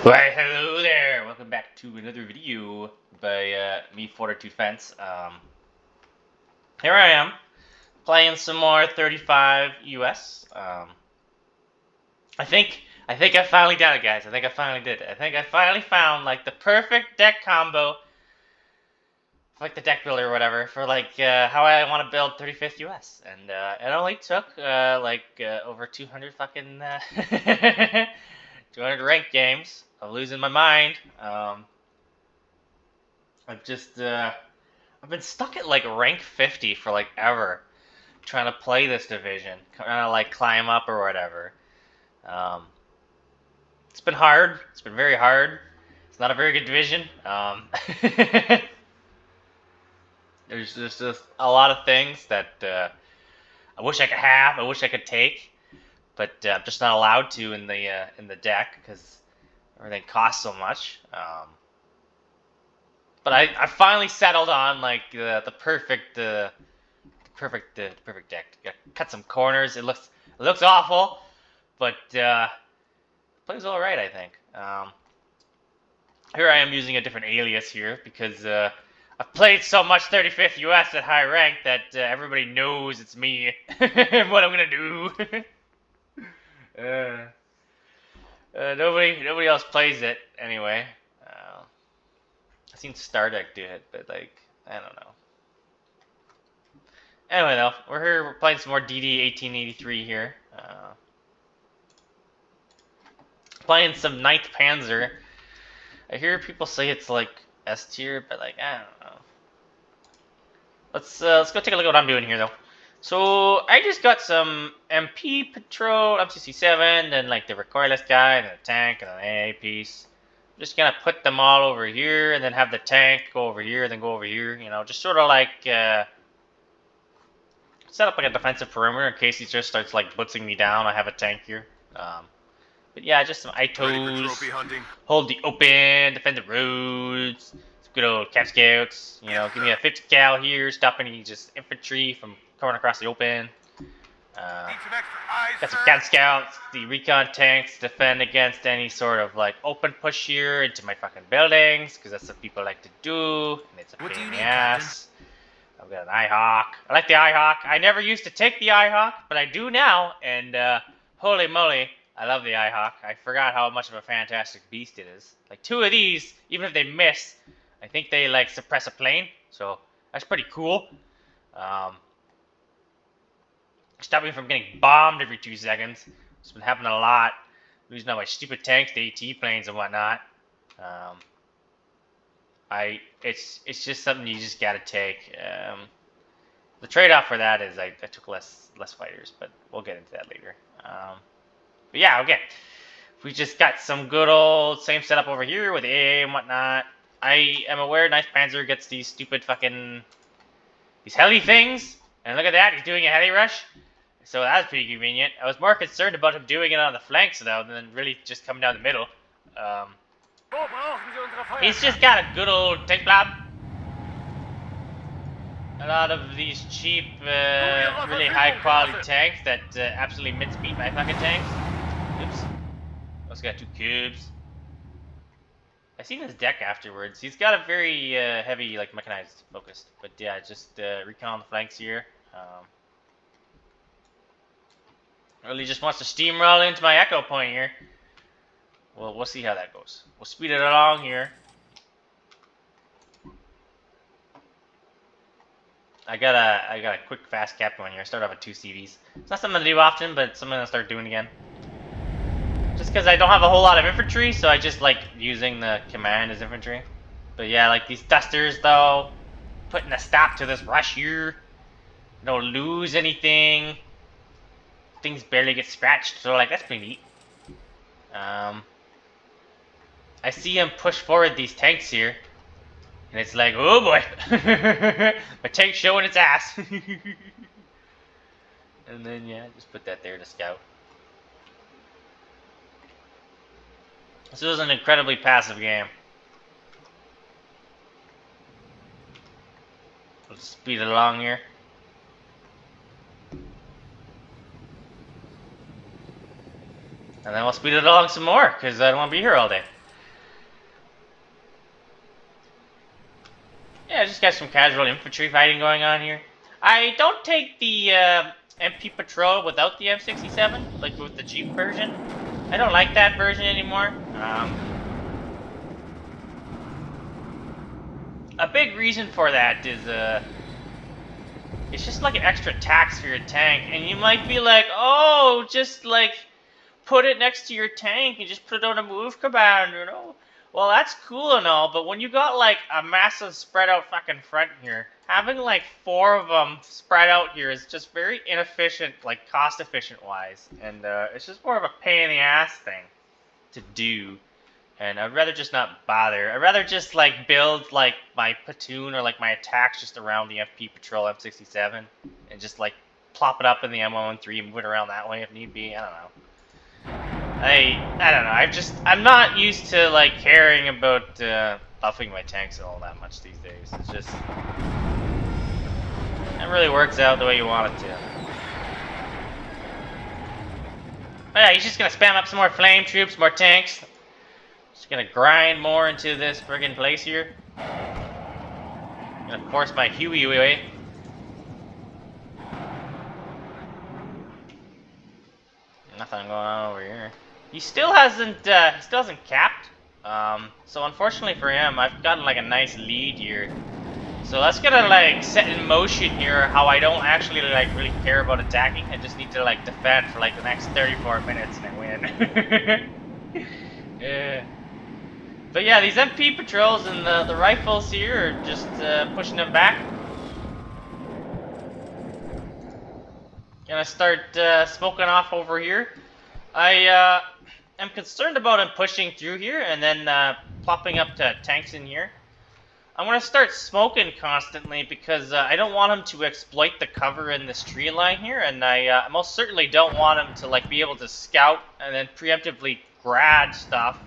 Why, hello there! Welcome back to another video by me, Fortitude Fence. Here I am, playing some more 35 US. I think I finally done it, guys. I think I finally did it. I think I finally found like the perfect deck combo, like the deck builder or whatever, for like how I want to build 35th US. And it only took over 200 fucking 200 ranked games of losing my mind. I've been stuck at like rank 50 for like ever, trying to play this division, trying to like climb up or whatever. It's been hard. It's been very hard. It's not a very good division. There's just a lot of things that I wish I could have. I wish I could take, but I'm just not allowed to in the deck because everything costs so much. But I finally settled on like the perfect deck. Gotta cut some corners. It looks awful, but plays all right, I think. Here I am using a different alias here because I've played so much 35th US at high rank that everybody knows it's me and what I'm gonna do. Nobody else plays it anyway. I've seen Stardeck do it, but like I don't know. Anyway, though, we're here. We're playing some more DD 1883 here. Playing some 9th Panzer. I hear people say it's like S tier, but like I don't know. Let's go take a look at what I'm doing here, though. So I just got some MP Patrol, MCC7, then like the recoilless guy, and the tank, and an AA piece. I'm just gonna put them all over here, and then have the tank go over here, then go over here. You know, just sort of like set up like a defensive perimeter in case he just starts like blitzing me down. I have a tank here. But yeah, just some ITOs, hold the open, defend the roads, some good old Cap Scouts. You know, give me a 50 cal here, stop any just infantry from coming across the open. Got some Cap Scouts, the recon tanks, defend against any sort of like open push here into my fucking buildings, because that's what people like to do, and it's a pain in the ass. I've got an IHawk. I like the IHawk. I never used to take the IHawk, but I do now, and holy moly, I love the IHawk. I forgot how much of a fantastic beast it is. Like 2 of these, even if they miss, I think they like suppress a plane, so that's pretty cool. Stop me from getting bombed every 2 seconds. It's been happening a lot. Losing all my stupid tanks to AT planes and whatnot. It's just something you just gotta take. The trade-off for that is I took less fighters, but we'll get into that later. But yeah, okay. We just got some good old same setup over here with AA and whatnot. I am aware 9th Panzer gets these stupid fucking these heli things, and look at that, he's doing a heli rush. So that's pretty convenient. I was more concerned about him doing it on the flanks though, than really just coming down the middle. He's just got a good old tank blob. A lot of these cheap, really high quality tanks that absolutely mincemeat my fucking tanks. Oops. Also got 2 cubes. I seen his deck afterwards. He's got a very heavy, like mechanized focused. But yeah, just recon on the flanks here. Really just wants to steamroll into my echo point here. Well, we'll see how that goes. We'll speed it along here. I got a quick fast cap going here. I start off with 2 CVs. It's not something I do often, but it's something I'll start doing again. Just because I don't have a whole lot of infantry, so I just like using the command as infantry. But yeah, like these dusters though, putting a stop to this rush here. Don't lose anything. Things barely get scratched, so like that's pretty neat. I see him push forward these tanks here, and it's like, oh boy, my tank's showing its ass. And then yeah, just put that there to scout. This was an incredibly passive game. Let's speed it along here. And then we'll speed it along some more, because I don't want to be here all day. Yeah, just got some casual infantry fighting going on here. I don't take the MP Patrol without the M67, like with the Jeep version. I don't like that version anymore. A big reason for that is it's just like an extra tax for your tank, and you might be like, oh, just like put it next to your tank and just put it on a move command, you know? Well, that's cool and all, but when you got like a massive spread out fucking front here, having like 4 of them spread out here is just very inefficient, like cost efficient wise, and it's just more of a pain in the ass thing to do. And I'd rather just not bother. I'd rather just like build like my platoon or like my attacks just around the FP Patrol M67 and just like plop it up in the M113 and move it around that way if need be. I don't know. I don't know. I'm not used to like caring about buffing my tanks all that much these days. It's just it really works out the way you want it to. But yeah, he's just gonna spam up some more flame troops, more tanks. Just gonna grind more into this friggin' place here. Gonna force my Huey away. Nothing going on over here. He still hasn't capped. So unfortunately for him, I've gotten like a nice lead here. So that's gonna like set in motion here how I don't actually like really care about attacking. I just need to like defend for like the next 34 minutes and I win. Yeah. But yeah, these MP patrols and the rifles here are just pushing them back. Gonna start smoking off over here. I am concerned about him pushing through here and then plopping up to tanks in here. I'm gonna start smoking constantly because I don't want him to exploit the cover in this tree line here, and I most certainly don't want him to like be able to scout and then preemptively grad stuff.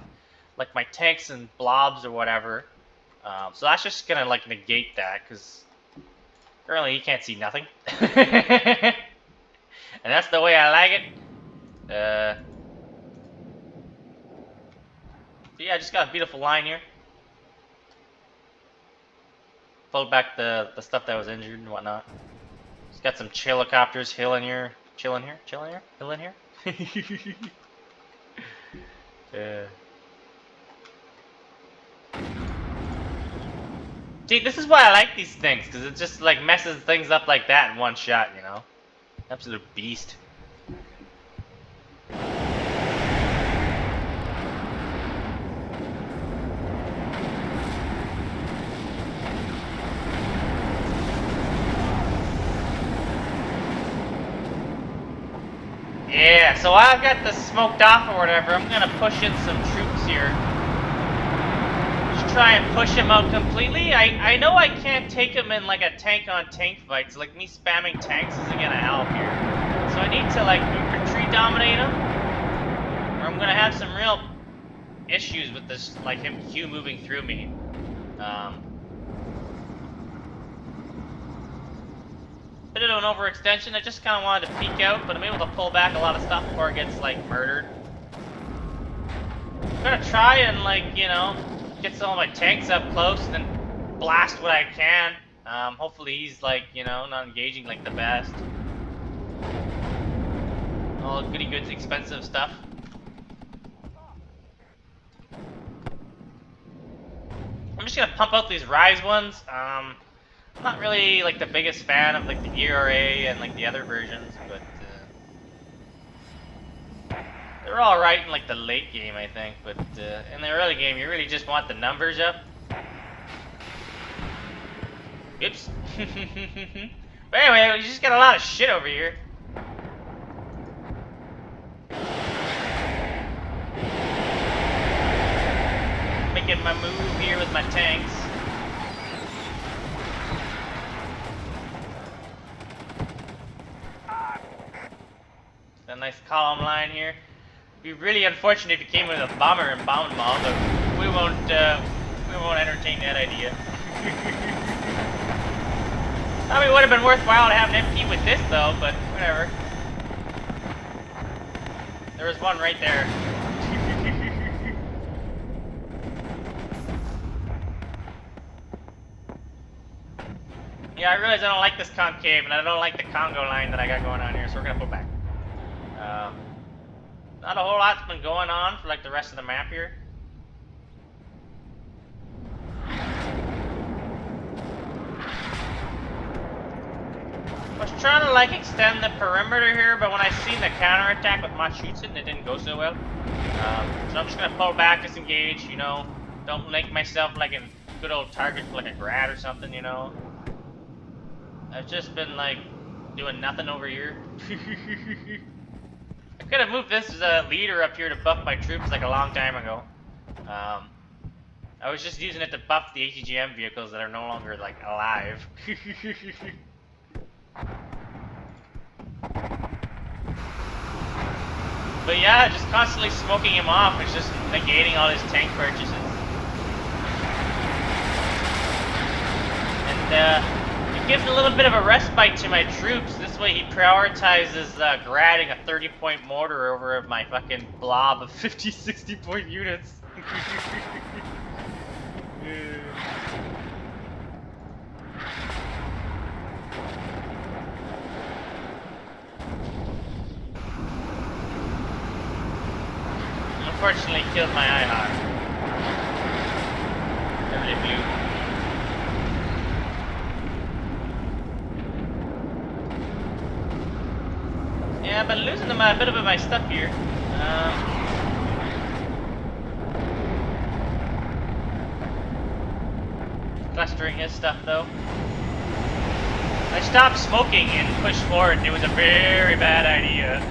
Like my tanks and blobs or whatever. So that's just gonna like negate that because currently he can't see nothing. And that's the way I like it. So yeah, I just got a beautiful line here. Pulled back the stuff that was injured and whatnot. Just got some helicopters chilling here. Hill in here. Yeah. See, this is why I like these things, because it just like messes things up like that in one shot, you know? Absolute beast. Yeah, so I've got this smoked off or whatever. I'm gonna push in some troops here. Try and push him out completely. I know I can't take him in like a tank-on-tank fight, so like me spamming tanks isn't gonna help here. So I need to like infantry dominate him, or I'm gonna have some real issues with this, like him Q moving through me. Bit of an overextension. I just kind of wanted to peek out, but I'm able to pull back a lot of stuff before it gets like murdered. I'm gonna try and like, you know, get some of my tanks up close and then blast what I can. Hopefully he's like, you know, not engaging like the best. All goody goods expensive stuff. I'm just gonna pump out these Rise ones. I'm not really like the biggest fan of like the ERA and like the other versions, but they're all right in like the late game, I think, but in the early game, you really just want the numbers up. Oops. But anyway, we just got a lot of shit over here. Making my move here with my tanks. A nice column line here. It'd be really unfortunate if you came with a bomber and bombed them all, but we won't entertain that idea. Probably would have been worthwhile to have an MP with this though, but whatever. There was one right there. Yeah, I realize I don't like this concave, and I don't like the Congo line that I got going on here, so we're gonna pull back. Not a whole lot's been going on for like the rest of the map here. I was trying to like extend the perimeter here, but when I seen the counterattack with Machutsin, it didn't go so well. So I'm just gonna pull back, disengage, you know. Don't make myself like a good old target for like a grad or something, you know. I've just been like doing nothing over here. I could have moved this as a leader up here to buff my troops like a long time ago. I was just using it to buff the ATGM vehicles that are no longer like alive. But yeah, just constantly smoking him off is just negating all his tank purchases. And it gives a little bit of a respite to my troops. This way he prioritizes gradding a 30-point mortar over my fucking blob of 50, 60-point units. Unfortunately, killed my IHOC. Heavily blue. Yeah, I've been losing a bit of my stuff here. Clustering his stuff though. I stopped smoking and pushed forward, and it was a very bad idea.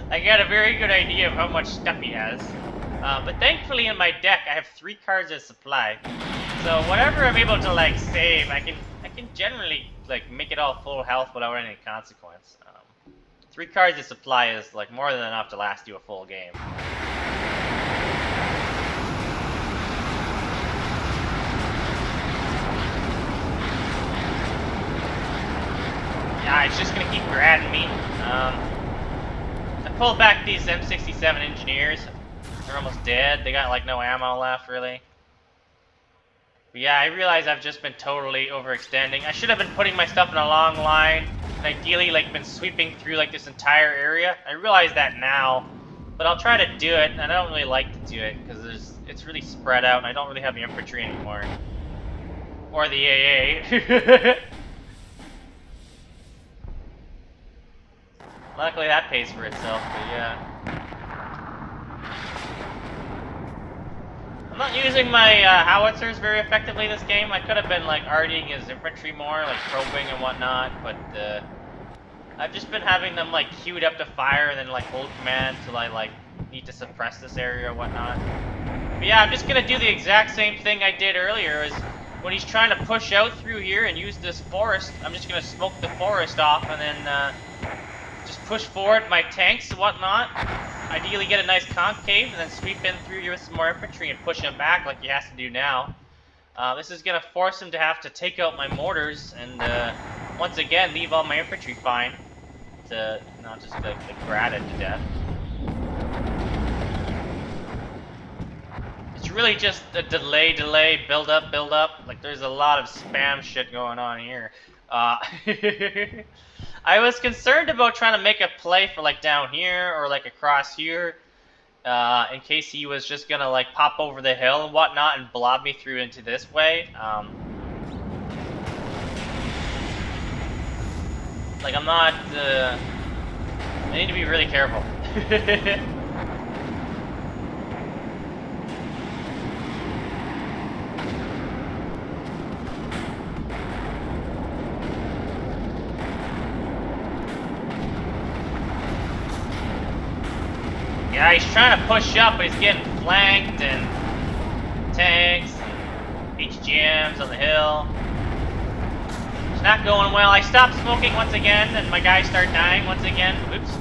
I got a very good idea of how much stuff he has. But thankfully in my deck I have 3 cards of supply. So whatever I'm able to like save, I can generally like make it all full health without any consequence. 3 cards of supply is like more than enough to last you a full game. Yeah, it's just gonna keep grabbing me. I pulled back these M67 engineers. They're almost dead. They got like no ammo left, really. But yeah, I realize I've just been totally overextending. I should have been putting my stuff in a long line, and ideally like been sweeping through like this entire area. I realize that now, but I'll try to do it. And I don't really like to do it because it's really spread out, and I don't really have the infantry anymore, or the AA. Luckily that pays for itself, but yeah. I'm not using my howitzers very effectively this game. I could have been like RDing his infantry more, like probing and whatnot, but I've just been having them like queued up to fire and then like hold command till I like need to suppress this area or whatnot. But yeah, I'm just gonna do the exact same thing I did earlier. Is when he's trying to push out through here and use this forest, I'm just gonna smoke the forest off and then just push forward my tanks and whatnot. Ideally get a nice concave and then sweep in through here with some more infantry and push him back like he has to do now. This is going to force him to have to take out my mortars and once again leave all my infantry fine to not just like grad it to death. It's really just a delay, build up. Like there's a lot of spam shit going on here. I was concerned about trying to make a play for like down here or like across here in case he was just gonna like pop over the hill and whatnot and blob me through into this way. Like I'm not, I need to be really careful. Yeah, he's trying to push up, but he's getting flanked and tanks and HGMs on the hill. It's not going well. I stopped smoking once again, and my guys start dying once again. Oops.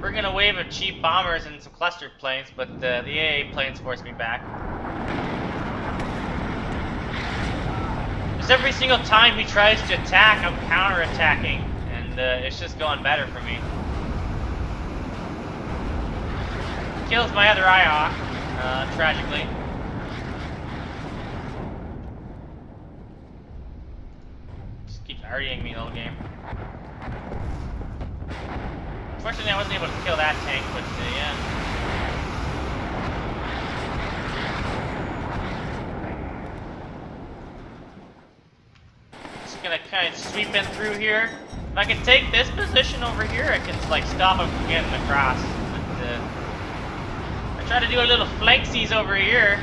We're gonna wave of cheap bombers and some cluster planes, but the AA planes forced me back. Just every single time he tries to attack, I'm counterattacking, and it's just going better for me. Kills my other IHOC, tragically. partying me the whole game. Unfortunately, I wasn't able to kill that tank, but yeah. Just gonna kind of sweep in through here. If I can take this position over here, I can like stop him from getting across. But I try to do a little flanksies over here.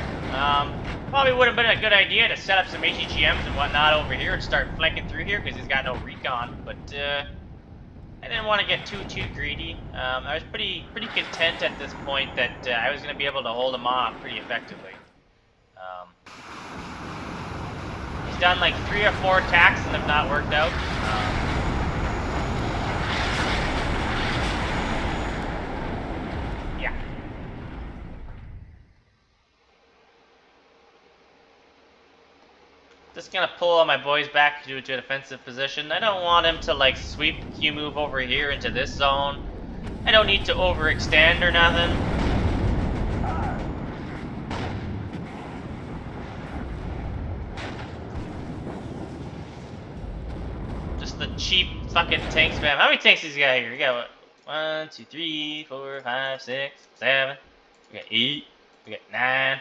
Probably would have been a good idea to set up some AGGMs and whatnot over here and start flanking through here because he's got no recon. But I didn't want to get too greedy. I was pretty content at this point that I was going to be able to hold him off pretty effectively. He's done like 3 or 4 attacks and have not worked out. Yeah. Just gonna pull all my boys back to a defensive position. I don't want him to like sweep Q move over here into this zone. I don't need to overextend or nothing. Just the cheap fucking tank spam. How many tanks does he got here? We got what? 1, 2, 3, 4, 5, 6, 7. We got 8. We got 9.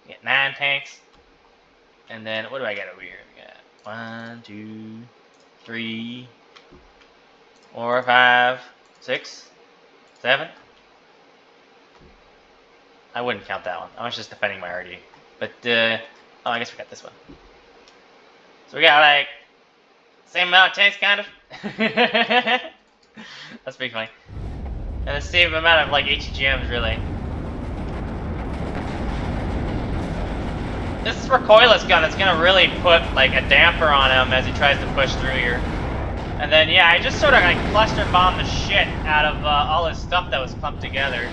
We got 9 tanks. And then, what do I got over here? We got 1, 2, 3, 4, 5, 6, 7. I wouldn't count that one. I was just defending my RD. But, oh, I guess we got this one. So we got, like, same amount of tanks, kind of. That's pretty funny. And the same amount of, like, HGMs, really. This recoilless gun is gonna really put like a damper on him as he tries to push through here. And then yeah, I just sort of like cluster bomb the shit out of all his stuff that was clumped together.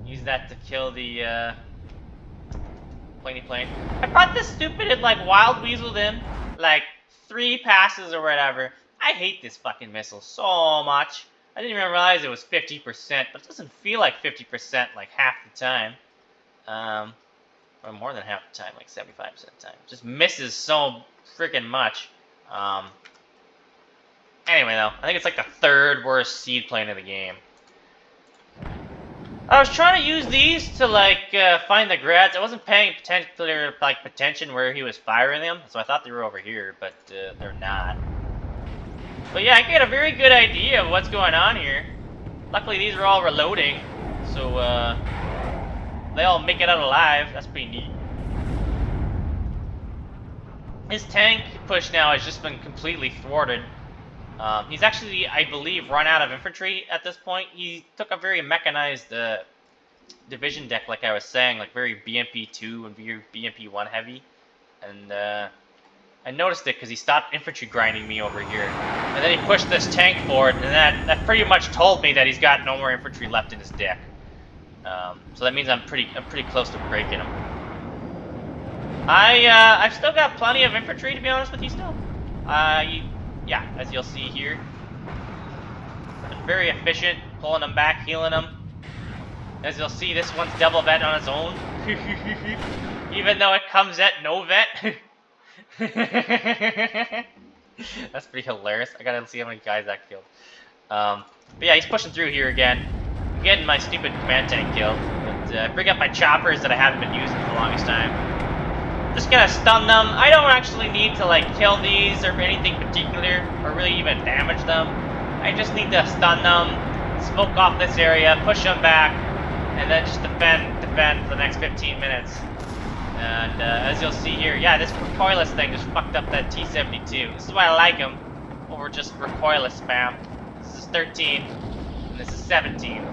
Use that to kill the planey plane. I brought this stupid like wild weaseled in like 3 passes or whatever. I hate this fucking missile so much. I didn't even realize it was 50%, but it doesn't feel like 50% like half the time. Or more than half the time, like 75% of the time. Just misses so freaking much. Anyway, though, I think it's like the 3rd worst seed plane of the game. I was trying to use these to like find the grads. I wasn't paying particular like attention where he was firing them, so I thought they were over here, but they're not. But yeah, I get a very good idea of what's going on here. Luckily, these are all reloading, so they all make it out alive. That's pretty neat. His tank push now has just been completely thwarted. He's actually, I believe, run out of infantry at this point. He took a very mechanized division deck, like I was saying, like very BMP2 and very BMP1 heavy. And I noticed it because he stopped infantry grinding me over here. And then he pushed this tank forward, and that pretty much told me that he's got no more infantry left in his deck. So that means I'm pretty close to breaking him. I've still got plenty of infantry, to be honest with you. Still, yeah, as you'll see here, I'm very efficient, pulling them back, healing them. As you'll see, this one's double vet on its own, even though it comes at no vet. That's pretty hilarious. I gotta see how many guys that killed. But yeah, he's pushing through here again. Getting my stupid command tank killed, but I bring up my choppers that I haven't been using for the longest time. Just gonna stun them. I don't actually need to like kill these or anything particular, or really even damage them. I just need to stun them, smoke off this area, push them back, and then just defend for the next 15 minutes. And as you'll see here, yeah, this recoilless thing just fucked up that T-72. This is why I like him over just recoilless spam. This is 13, and this is 17.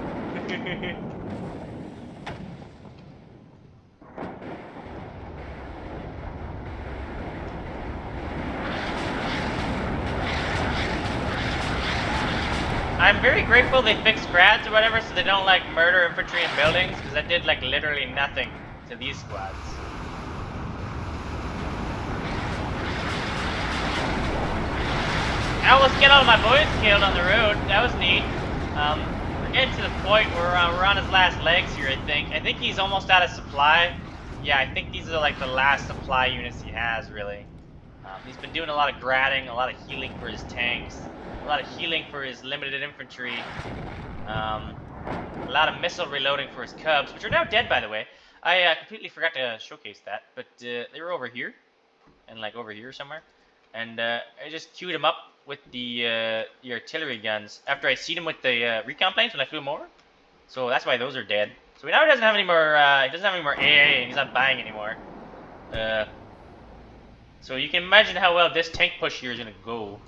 I'm very grateful they fixed grads or whatever so they don't like murder infantry in buildings, because that did like literally nothing to these squads. I almost get all of my boys killed on the road. That was neat. We're getting to the point where we're on his last legs here, I think. I think he's almost out of supply. yeah, I think these are like the last supply units he has, really. He's been doing a lot of gratting, a lot of healing for his tanks, a lot of healing for his limited infantry, a lot of missile reloading for his cubs, which are now dead, by the way. I completely forgot to showcase that, but they were over here, and like over here somewhere, and I just queued him up with the artillery guns after I seen him with the recon planes when I flew him over. So that's why those are dead. So now he doesn't have any more. He doesn't have any more AA, and he's not buying anymore. So you can imagine how well this tank push here is gonna go.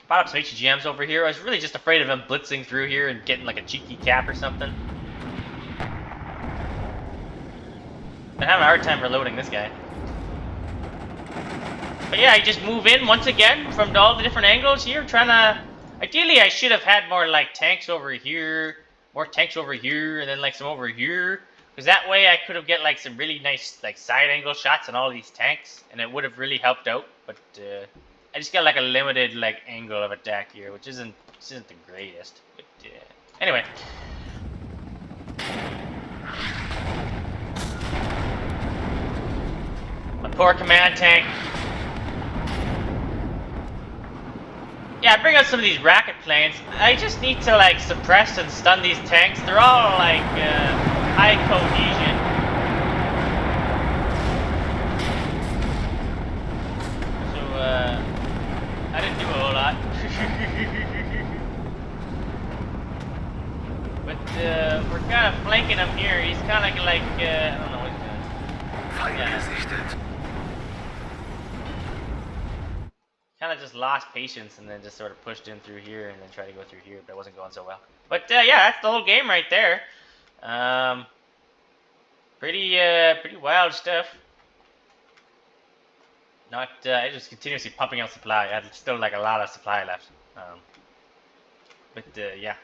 Bought up some HGMs over here. I was really just afraid of him blitzing through here and getting like a cheeky cap or something. Been having a hard time reloading this guy. But yeah, I just move in once again from all the different angles here, trying to... Ideally, I should have had more like tanks over here, more tanks over here, and then like some over here. Because that way I could have get like some really nice like side angle shots on all these tanks, and it would have really helped out. But I just got like a limited like angle of attack here, which isn't the greatest. But anyway. My poor command tank. Yeah, bring out some of these rocket planes. I just need to like suppress and stun these tanks. They're all like high cohesion. So I didn't do a whole lot. But we're kind of flanking him here. He's kind of like I don't know what he's doing. Yeah. Kind of just lost patience and then just sort of pushed in through here and then tried to go through here, but it wasn't going so well. But yeah, that's the whole game right there. Pretty wild stuff. Not I just continuously pumping out supply. I had still like a lot of supply left. But yeah,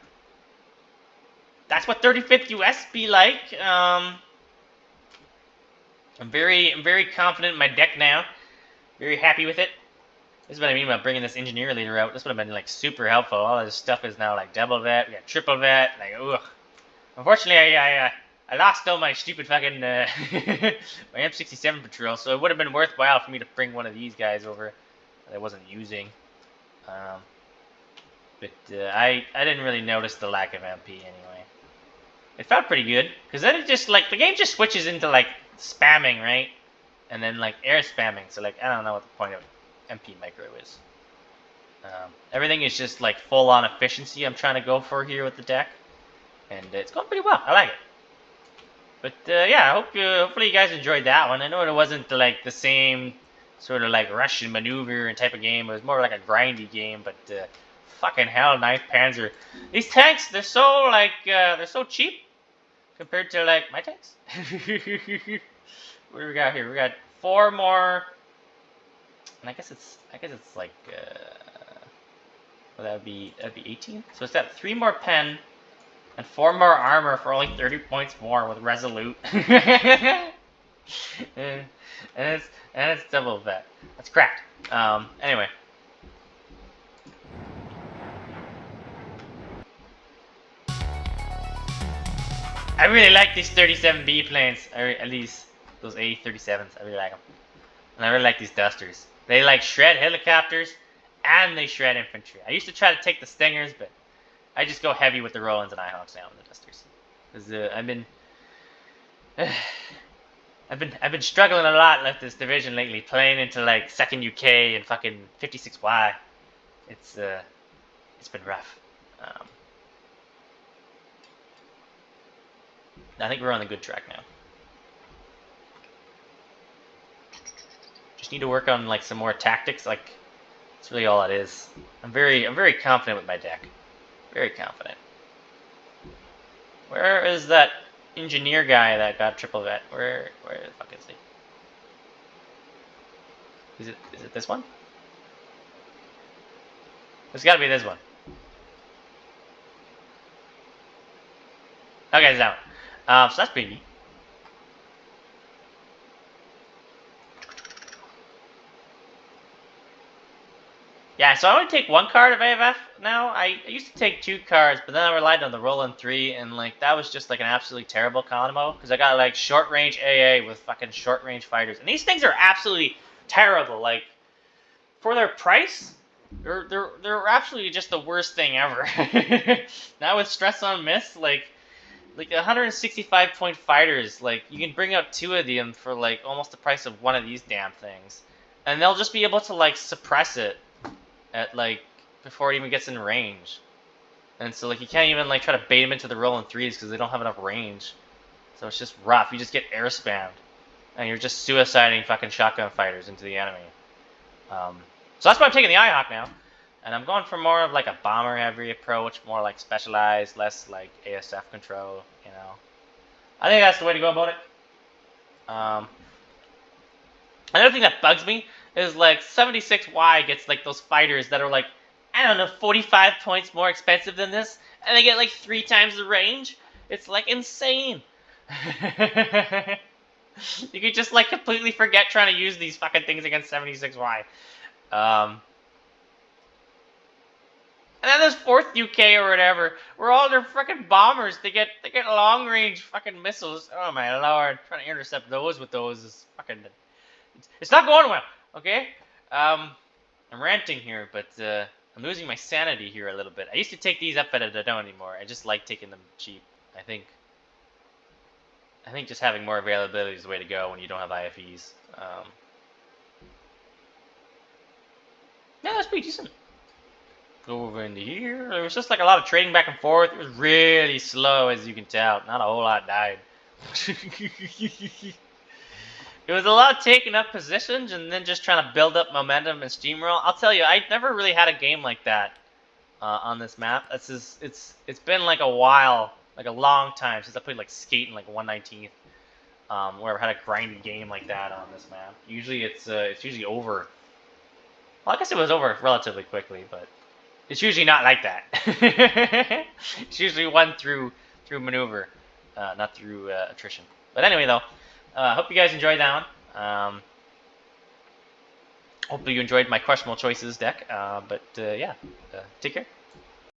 that's what 35th US be like. I'm very confident in my deck now. Very happy with it. This is what I mean about bringing this engineer leader out. This would have been like super helpful. All this stuff is now like double vet, we got triple vet. Like, ugh. Unfortunately, I lost all my stupid fucking my M67 patrol, so it would have been worthwhile for me to bring one of these guys over that I wasn't using. But I didn't really notice the lack of MP anyway. It felt pretty good because then it just like the game just switches into like spamming, right? And then like air spamming. So like I don't know what the point of MP micro is. Everything is just like full on efficiency I'm trying to go for here with the deck, and it's going pretty well. I like it. But yeah, hopefully you guys enjoyed that one. I know it wasn't like the same sort of like Russian maneuver and type of game. It was more like a grindy game. But fucking hell, 9th Panzer. These tanks, they're so like they're so cheap compared to like my tanks. What do we got here? We got 4 more. And I guess it's like well, that'd be 18. So it's got 3 more pen and 4 more armor for only 30 points more with resolute. and it's double vet. That's cracked. Anyway. I really like these 37B planes, at least those A37s. I really like them. And I really like these dusters. They like shred helicopters and they shred infantry. I used to try to take the Stingers, but I just go heavy with the Rolands and Ihawks now with the dusters. Because I've been struggling a lot with this division lately, playing into like 2nd UK and fucking 56Y. It's been rough. I think we're on the good track now. Just need to work on like some more tactics. Like that's really all it is. I'm very confident with my deck. Very confident. Where is that engineer guy that got triple vet? Where the fuck is he? Is it this one? It's got to be this one. Okay, it's that one. So that's pretty neat. Yeah, so I only take 1 card of AFF now. I used to take 2 cards, but then I relied on the roll-in 3, and like that was just like an absolutely terrible combo because I got like short range AA with fucking short range fighters, and these things are absolutely terrible. Like for their price, they're absolutely just the worst thing ever. Now with stress on miss, like 165 point fighters, like you can bring out 2 of them for like almost the price of one of these damn things, and they'll just be able to like suppress it at like before it even gets in range. And so like you can't even like try to bait them into the rolling 3s because they don't have enough range. So it's just rough. You just get air spammed, and you're just suiciding fucking shotgun fighters into the enemy. So that's why I'm taking the IHawk now, and I'm going for more of like a bomber heavy approach, more like specialized, less like ASF control. You know, I think that's the way to go about it. Another thing that bugs me is like 76Y gets like those fighters that are like, I don't know, 45 points more expensive than this, and they get like 3 times the range. It's like insane. You could just like completely forget trying to use these fucking things against 76Y. And then there's 4th UK or whatever, where all their freaking bombers, they get long range fucking missiles. Oh my lord, trying to intercept those with those is fucking. It's not going well, okay? I'm ranting here, but I'm losing my sanity here a little bit. I used to take these up, but I don't anymore. I just like taking them cheap. I think just having more availability is the way to go when you don't have IFEs. Yeah, that's pretty decent. Go over into here. There was just like a lot of trading back and forth. It was really slow, as you can tell. Not a whole lot died. It was a lot of taking up positions and then just trying to build up momentum and steamroll. I'll tell you, I never really had a game like that on this map. It's been like a while, like a long time since I played like Skate in like 119th, where I had a grinded game like that on this map. Usually it's usually over. Well, I guess it was over relatively quickly, but it's usually not like that. It's usually won through maneuver, not through attrition. But anyway, though. Hope you guys enjoyed that one. Hopefully you enjoyed my questionable choices deck. But yeah, take care.